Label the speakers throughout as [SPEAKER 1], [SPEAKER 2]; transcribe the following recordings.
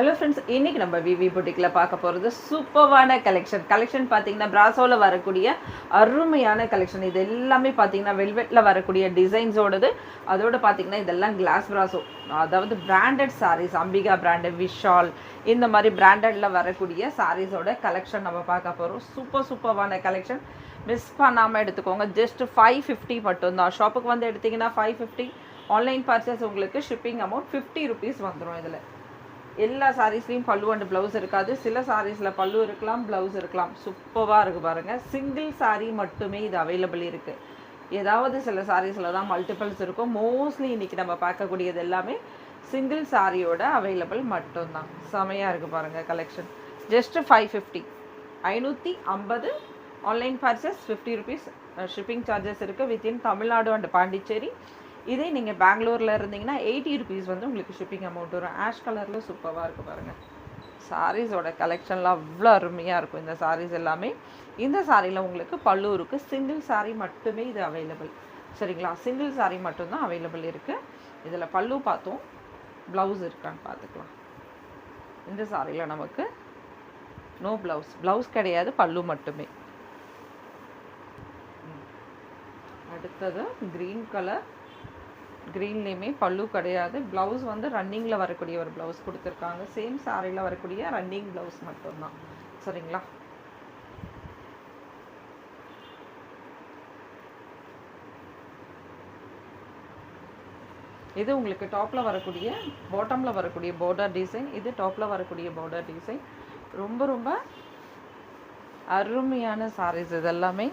[SPEAKER 1] Hello friends, இன்றைக்கி நம்ம விவி புட்டிக்கில் பார்க்க போகிறது சூப்பர்வான கலெக்ஷன் பார்த்தீங்கன்னா பிராசோவில் வரக்கூடிய அருமையான கலெக்ஷன். இது எல்லாமே பார்த்தீங்கன்னா வெல்வெட்டில் வரக்கூடிய டிசைன்ஸோடது. அதோடு பார்த்தீங்கன்னா இதெல்லாம் கிளாஸ் பிராசோ, அதாவது பிராண்டட் சாரீஸ், அம்பிகா பிராண்டு, விஷால், இந்த மாதிரி பிராண்டடில் வரக்கூடிய சாரீஸோட கலெக்ஷன் நம்ம பார்க்க போகிறோம். சூப்பர்வான கலெக்ஷன், மிஸ் பண்ணாமல் எடுத்துக்கோங்க. ஜஸ்ட் 550 மட்டும்தான். ஷாப்புக்கு வந்து எடுத்திங்கன்னா 550. ஆன்லைன் பர்ச்சேஸ் உங்களுக்கு ஷிப்பிங் அமௌண்ட் 50 ருபீஸ் வந்துடும். இதில் எல்லா சாரீஸ்லேயும் பல்லு அண்ட் ப்ளவுஸ் இருக்காது. சில சாரீஸில் பல்லு இருக்கலாம், ப்ளவுஸ் இருக்கலாம். சூப்பராக இருக்குது பாருங்கள். சிங்கிள் சாரீ மட்டுமே இது அவைலபிள் இருக்குது. ஏதாவது சில சாரீஸில் தான் மல்டிபிள்ஸ் இருக்கும். மோஸ்ட்லி இன்றைக்கி நம்ம பார்க்கக்கூடியது எல்லாமே சிங்கிள் சாரியோட அவைலபிள் மட்டும்தான். செமையாக இருக்குது பாருங்கள் collection. Just 550, 550. Online purchase 50 rupees. Shipping charges இருக்குது வித்தின் தமிழ்நாடு அண்ட் பாண்டிச்சேரி. இதே நீங்கள் பெங்களூரில் இருந்தீங்கன்னா 80 ருபீஸ் வந்து உங்களுக்கு ஷிப்பிங் அமௌண்ட் வரும். ஆஷ் கலரில் சூப்பராக இருக்குது பாருங்கள். சாரீஸோட கலெக்ஷன்லாம் அவ்வளோ அருமையாக இருக்கும். இந்த சாரீஸ் எல்லாமே, இந்த சாரியில் உங்களுக்கு பல்லு இருக்குது. சிங்கிள் சாரீ மட்டுமே இது அவைலபிள். சரிங்களா, சிங்கிள் சாரீ மட்டும்தான் அவைலபிள் இருக்குது. இதில் பல்லு பார்த்தோம், ப்ளவுஸ் இருக்கான்னு பார்த்துக்கலாம். இந்த சாரியில் நமக்கு நோ ப்ளவுஸ் கிடையாது, பல்லு மட்டுமே. அடுத்தது க்ரீன் கலர். க்ரீன்லேயுமே பல்லு கிடையாது, ப்ளவுஸ் வந்து ரன்னிங்கில் வரக்கூடிய ஒரு ப்ளவுஸ் கொடுத்துருக்காங்க. சேம் சாரியில் வரக்கூடிய ரன்னிங் ப்ளவுஸ் மட்டும்தான். சரிங்களா, இது உங்களுக்கு டாப்பில் வரக்கூடிய, பாட்டமில் வரக்கூடிய பார்டர் டிசைன். இது டாப்பில் வரக்கூடிய பார்டர் டிசைன். ரொம்ப அருமையான சாரீஸ். இதெல்லாமே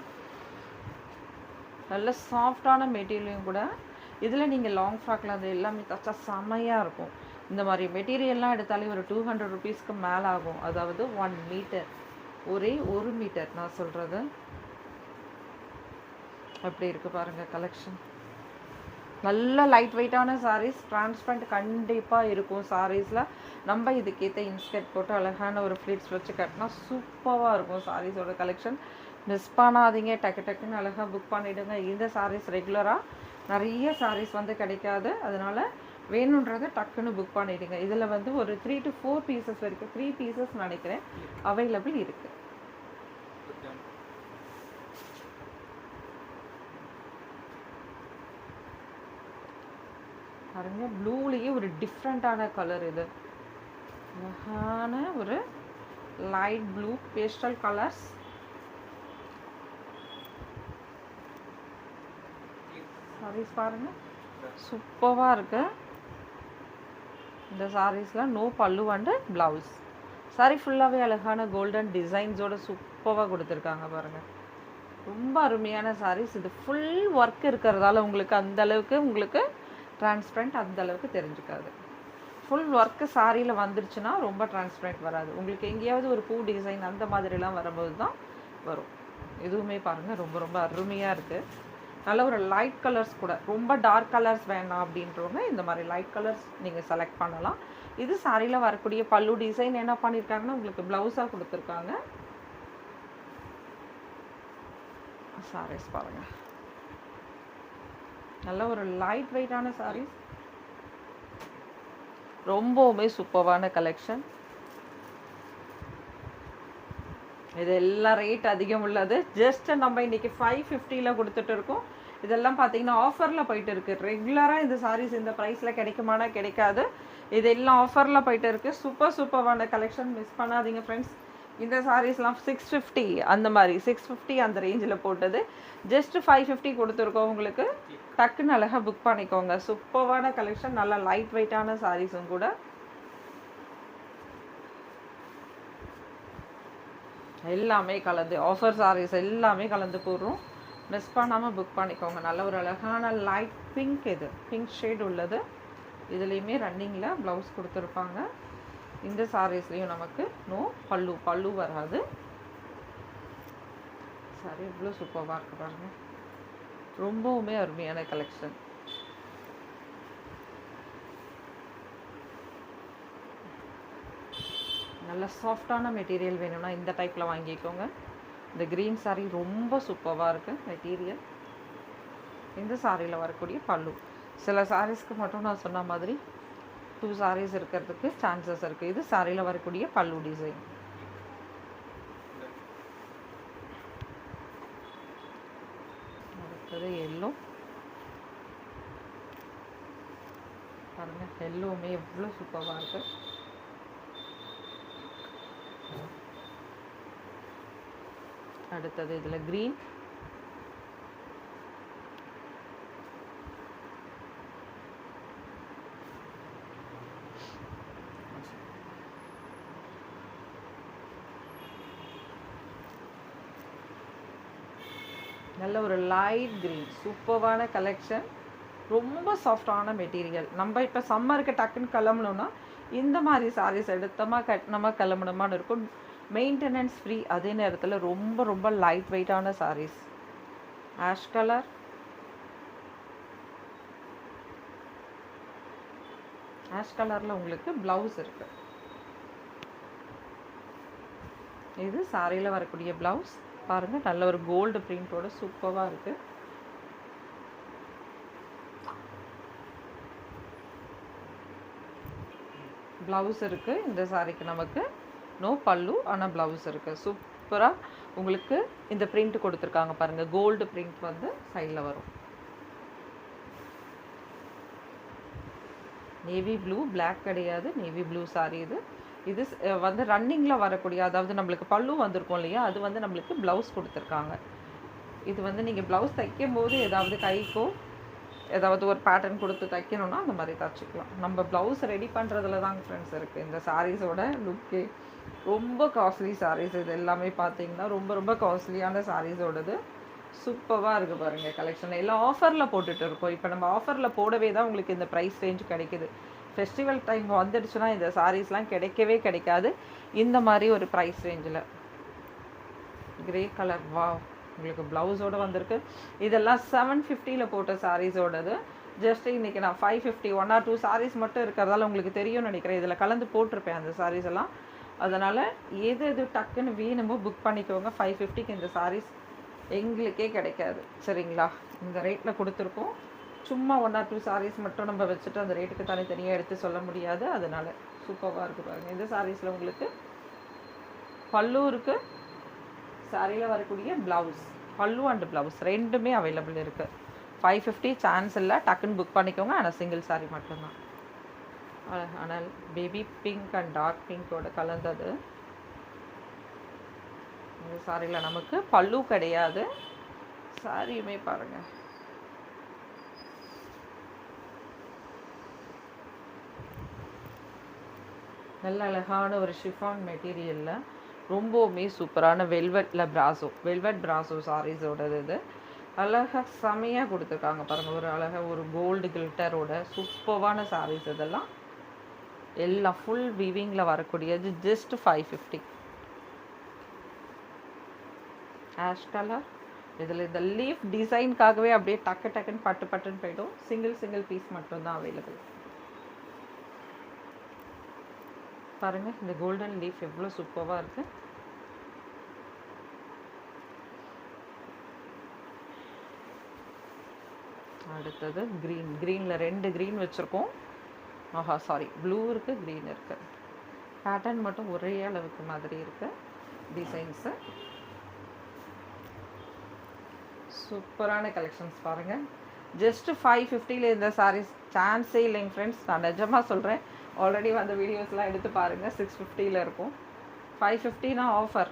[SPEAKER 1] நல்ல சாஃப்டான மெட்டீரியலும் கூட. இதில் நீங்கள் லாங் ஃப்ராக்கில் அது எல்லாமே தச்சா செம்மையாக இருக்கும். இந்த மாதிரி மெட்டீரியல்லாம் எடுத்தாலே ஒரு 200 ருபீஸ்க்கு மேலே ஆகும். அதாவது 1 மீட்டர், ஒரே 1 மீட்டர் நான் சொல்கிறது. அப்படி இருக்குது பாருங்கள் கலெக்ஷன். நல்ல லைட் வெயிட்டான சாரீஸ், டிரான்ஸ்பரண்ட் கண்டிப்பாக இருக்கும் சாரீஸில். நம்ம இதுக்கேற்ற இன்ஸ்கர்ட் போட்டு அழகான ஒரு ஃப்ளீட்ஸ் வச்சு கட்டினா சூப்பராக இருக்கும் சாரீஸோட கலெக்ஷன். மிஸ் பண்ணாதீங்க, டக்குன்னு அழகாக புக் பண்ணிவிடுங்க. இந்த சாரீஸ் ரெகுலராக நிறைய சாரீஸ் வந்து கிடைக்காது, அதனால் வேணுன்றதை டக்குன்னு புக் பண்ணிவிடுங்க. இதில் வந்து ஒரு 3 to 4 பீசஸ் வரைக்கும், 3 பீசஸ் நினைக்கிறேன் அவைலபிள் இருக்குது. பாருங்க, ப்ளூலேயே ஒரு டிஃப்ரெண்ட்டான கலர். இது அழகான ஒரு light blue, pastel colours. Saris பாருங்கள், சூப்பராக இருக்கு. இந்த சாரீஸில் நோ பல்லு அண்டு ப்ளவுஸ். சாரீ ஃபுல்லாகவே அழகான கோல்டன் டிசைன்ஸோட சூப்பராக கொடுத்துருக்காங்க பாருங்கள். ரொம்ப அருமையான சாரீஸ். இது ஃபுல் ஒர்க் இருக்கிறதால உங்களுக்கு அந்தளவுக்கு உங்களுக்கு டிரான்ஸ்பரண்ட் அந்தளவுக்கு தெரிஞ்சுக்காது. ஃபுல் ஒர்க்கு சாரியில் வந்துருச்சுன்னா ரொம்ப டிரான்ஸ்பரண்ட் வராது. உங்களுக்கு எங்கேயாவது ஒரு பூ டிசைன் அந்த மாதிரிலாம் வரும்போது தான் வரும். இதுவுமே பாருங்கள் ரொம்ப அருமையாக இருக்குது. நல்ல ஒரு லைட் கலர்ஸ் கூட. ரொம்ப டார்க் கலர்ஸ் வேண்டாம் அப்படின்றவங்க இந்த மாதிரி லைட் கலர்ஸ் நீங்கள் செலக்ட் பண்ணலாம். இது சாரியில் வரக்கூடிய பல்லு டிசைன் என்ன பண்ணியிருக்காங்கன்னா உங்களுக்கு ப்ளவுஸாக கொடுத்துருக்காங்க. சாரீஸ் பாருங்கள், நல்ல ஒரு லைட் வெயிட்டான சாரீஸ். ரொம்பவுமே சூப்பரான கலெக்ஷன். இது எல்லாம் ரேட் அதிகம் உள்ளது. ஜஸ்ட் நம்ம இன்றைக்கி 550 கொடுத்துட்டு இருக்கோம். இதெல்லாம் பார்த்தீங்கன்னா ஆஃபரில் போயிட்டு இருக்குது. ரெகுலராக இந்த சாரீஸ் இந்த ப்ரைஸில் கிடைக்குமானா கிடைக்காது. இது எல்லாம் ஆஃபரில் போயிட்டு இருக்குது. சூப்பரான கலெக்ஷன், மிஸ் பண்ணாதீங்க ஃப்ரெண்ட்ஸ். இந்த சாரீஸ்லாம் 650 அந்த மாதிரி, 650 அந்த ரேஞ்சில் போட்டது. ஜஸ்ட் 550 கொடுத்துருக்கோம் உங்களுக்கு. டக்குன்னு அழகாக புக் பண்ணிக்கோங்க. சூப்பரான கலெக்ஷன், நல்ல லைட் வெயிட்டான சாரீஸும் கூட. எல்லாமே கலந்து ஆஃபர் சாரீஸ் எல்லாமே கலந்து போடுறோம். மிஸ் பண்ணாமல் புக் பண்ணிக்கோங்க. நல்ல ஒரு அழகான லைட் பிங்க், இது பிங்க் ஷேட் உள்ளது. இதுலேயுமே ரன்னிங்கில் ப்ளவுஸ் கொடுத்துருப்பாங்க. இந்த சாரீஸ்லேயும் நமக்கு நோ பல்லு வராது. சாரி இவ்வளோ சூப்பராக இருக்குது பாருங்கள். ரொம்பவுமே அருமையான கலெக்ஷன். நல்ல சாஃப்டான மெட்டீரியல் வேணும்னா இந்த டைப்பில் வாங்கிக்கோங்க. இந்த க்ரீன் சாரீ ரொம்ப சூப்பராக இருக்குது மெட்டீரியல். இந்த சாரியில் வரக்கூடிய பல்லு. சில சாரீஸ்க்கு மட்டும் நான் சொன்ன மாதிரி 2 sarees இருக்கிறதுக்கு சான்சஸ் இருக்குது. இது சாரியில் வரக்கூடிய பல்லு டிசைன். அடுத்தது எல்லோ. பாருங்கள், எல்லோவுமே எவ்வளோ சூப்பராக இருக்குது. அடுத்தது இதில் க்ரீன். நல்ல ஒரு லைட் க்ரீன். சூப்பரான கலெக்ஷன். ரொம்ப சாஃப்டான மெட்டீரியல். நம்ம இப்போ சம்மருக்கு டக்குன்னு கிளம்பணுன்னா இந்த மாதிரி சாரீஸ் எடுத்தோமா கட்டினோமா கிளம்பணுமான்னு இருக்கும். Maintenance free. அதே நேரத்தில் ரொம்ப ரொம்ப லைட் வெயிட்டான சாரீஸ். Ash colour. ஆஷ் கலரில் உங்களுக்கு ப்ளவுஸ் இருக்குது. இது சாரியில் வரக்கூடிய ப்ளவுஸ். பாருங்கள், நல்ல ஒரு கோல்டு பிரிண்டோட சூப்பராக இருக்குது. ப்ளவுஸ் இருக்குது இந்த சாரிக்கு. நமக்கு நோ பல்லு, ஆனால் ப்ளவுஸ் இருக்குது. சூப்பராக உங்களுக்கு இந்த பிரிண்ட் கொடுத்துருக்காங்க பாருங்கள். கோல்டு பிரிண்ட் வந்து சைடில் வரும். நேவி ப்ளூ, பிளாக் கிடையாது, நேவி ப்ளூ சாரி இது. இது வந்து ரன்னிங்கில் வரக்கூடிய, அதாவது நம்மளுக்கு பல்லு வந்திருக்கும் இல்லையா, அது வந்து நம்மளுக்கு ப்ளவுஸ் கொடுத்துருக்காங்க. இது வந்து நீங்கள் ப்ளவுஸ் தைக்கும் போது ஏதாவது கைக்கோ ஏதாவது ஒரு பேட்டர்ன் கொடுத்து தைக்கணும்னா அந்த மாதிரி தைச்சிக்கலாம். நம்ம ப்ளவுஸ் ரெடி பண்ணுறதுல தாங்க ஃப்ரெண்ட்ஸ் இருக்குது இந்த சாரீஸோட லுக்கே. ரொம்ப காஸ்ட்லி சாரீஸ் இது எல்லாமே பார்த்தீங்கன்னா. ரொம்ப ரொம்ப காஸ்ட்லியான சாரீஸோடது. சூப்பராக இருக்குது பாருங்கள் கலெக்ஷன். எல்லாம் ஆஃபரில் போட்டுட்டு இருக்கோம். இப்போ நம்ம ஆஃபரில் போடவே தான் உங்களுக்கு இந்த ப்ரைஸ் ரேஞ்ச் கிடைக்குது. ஃபெஸ்டிவல் டைம் வந்துடுச்சுன்னா இந்த சாரீஸ்லாம் கிடைக்கவே கிடைக்காது இந்த மாதிரி ஒரு ப்ரைஸ் ரேஞ்சில். Grey colour. வா, உங்களுக்கு ப்ளவுஸோடு வந்திருக்கு. இதெல்லாம் 750 போட்ட சாரீஸோடது. ஜஸ்ட் இன்றைக்கி நான் 550 1 or 2 சாரீஸ் மட்டும் இருக்கிறதால உங்களுக்கு தெரியும்னு நினைக்கிறேன். இதில் கலந்து போட்டிருப்பேன் அந்த சாரீஸ் எல்லாம். அதனால் எது எது டக்குன்னு வேணுமோ புக் பண்ணிக்கோங்க. 550க்கு இந்த சாரீஸ் எங்களுக்கே கிடைக்காது, சரிங்களா? இந்த ரேட்டில் கொடுத்துருக்கோம். சும்மா 1 or 2 சாரீஸ் மட்டும் நம்ம வச்சுட்டு அந்த ரேட்டுக்கு தனித்தனியாக எடுத்து சொல்ல முடியாது. அதனால் சூப்பராக இருக்குது பாருங்கள். இந்த சாரீஸில் உங்களுக்கு பல்லு இருக்குது. சாரியில் வரக்கூடிய ப்ளவுஸ், பல்லு அண்ட் ப்ளவுஸ் ரெண்டுமே அவைலபிள் இருக்குது. 550 சான்ஸ் இல்லை, டக்குன்னு புக் பண்ணிக்கோங்க. ஆனால் சிங்கிள் சாரீ மட்டும்தான். ஆனால் பேபி பிங்க் அண்ட் டார்க் பிங்கோட கலந்தது. இந்த சாரியில் நமக்கு பல்லு கிடையாது. சாரியுமே பாருங்கள், நல்ல அழகான ஒரு ஷிஃபான் மெட்டீரியலில் ரொம்பவுமே சூப்பரான வெல்வெட் பிராசோ சாரீஸோடது. இது அழகாக செமையாக கொடுத்துருக்காங்க பாருங்கள். ஒரு அழகாக ஒரு கோல்டு கில்ட்டரோட சூப்பரான சாரீஸ். இதெல்லாம் எல்லாம் ஃபுல் வீவிங்கில் வரக்கூடியது. ஜஸ்ட் 550. Ash colour. இதில் இந்த லீஃப் டிசைனுக்காகவே அப்படியே டக்குன்னு பட்டுன்னு போய்டும். சிங்கிள் பீஸ் மட்டும்தான் அவைலபிள். பாருங்கள், இந்த கோல்டன் லீஃப் எவ்வளோ சூப்பராக இருக்குது. அடுத்தது க்ரீன். க்ரீனில் 2 க்ரீன் வச்சுருக்கோம். ப்ளூ இருக்குது, க்ரீன் இருக்குது. பேட்டர்ன் மட்டும் ஒரே அளவுக்கு மாதிரி இருக்குது டிசைன்ஸு. சூப்பரான கலெக்ஷன்ஸ் பாருங்கள். ஜஸ்ட்டு 550 இந்த சாரீஸ் சான்ஸே இல்லைங்க ஃப்ரெண்ட்ஸ். நான் நிஜமாக சொல்கிறேன். ஆல்ரெடி வந்த வீடியோஸ்லாம் எடுத்து பாருங்கள். 650 இருக்கும். 550 ஆஃபர்.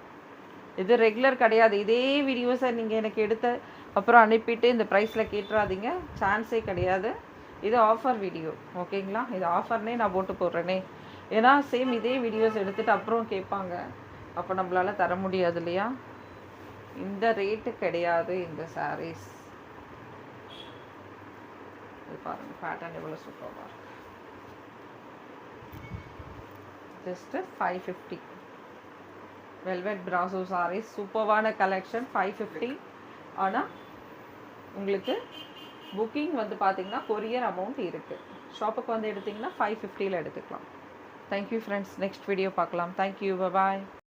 [SPEAKER 1] இது ரெகுலர் கிடையாது. இதே வீடியோஸை நீங்கள் எனக்கு எடுத்து அப்புறம் அனுப்பிட்டு இந்த ப்ரைஸில் கேட்டுறாதீங்க. சான்ஸே கிடையாது. இது ஆஃபர் வீடியோ, ஓகேங்களா? இது ஆஃபர்னே நான் போட்டு போடுறேனே. ஏன்னா சேம் இதே வீடியோஸ் எடுத்துகிட்டு அப்புறம் கேட்பாங்க. அப்போ நம்மளால் தர முடியாது இல்லையா? இந்த ரேட்டு கிடையாது இந்த சாரீஸ். இது பாருங்கள், பேட்டர்ன் எவ்வளோ சூப்பராக இருக்குது. ஜஸ்ட்டு 550. வெல்வெட் பிராசோ சாரீஸ் சூப்பரான கலெக்ஷன். 550. ஆனால் உங்களுக்கு புக்கிங் வந்து பார்த்திங்கன்னா கொரியர் அமௌண்ட் இருக்குது. ஷாப்புக்கு வந்து எடுத்திங்கன்னா 550 எடுத்துக்கலாம். Thank you friends. நெக்ஸ்ட் வீடியோ பார்க்கலாம். தேங்க்யூ, பாய்.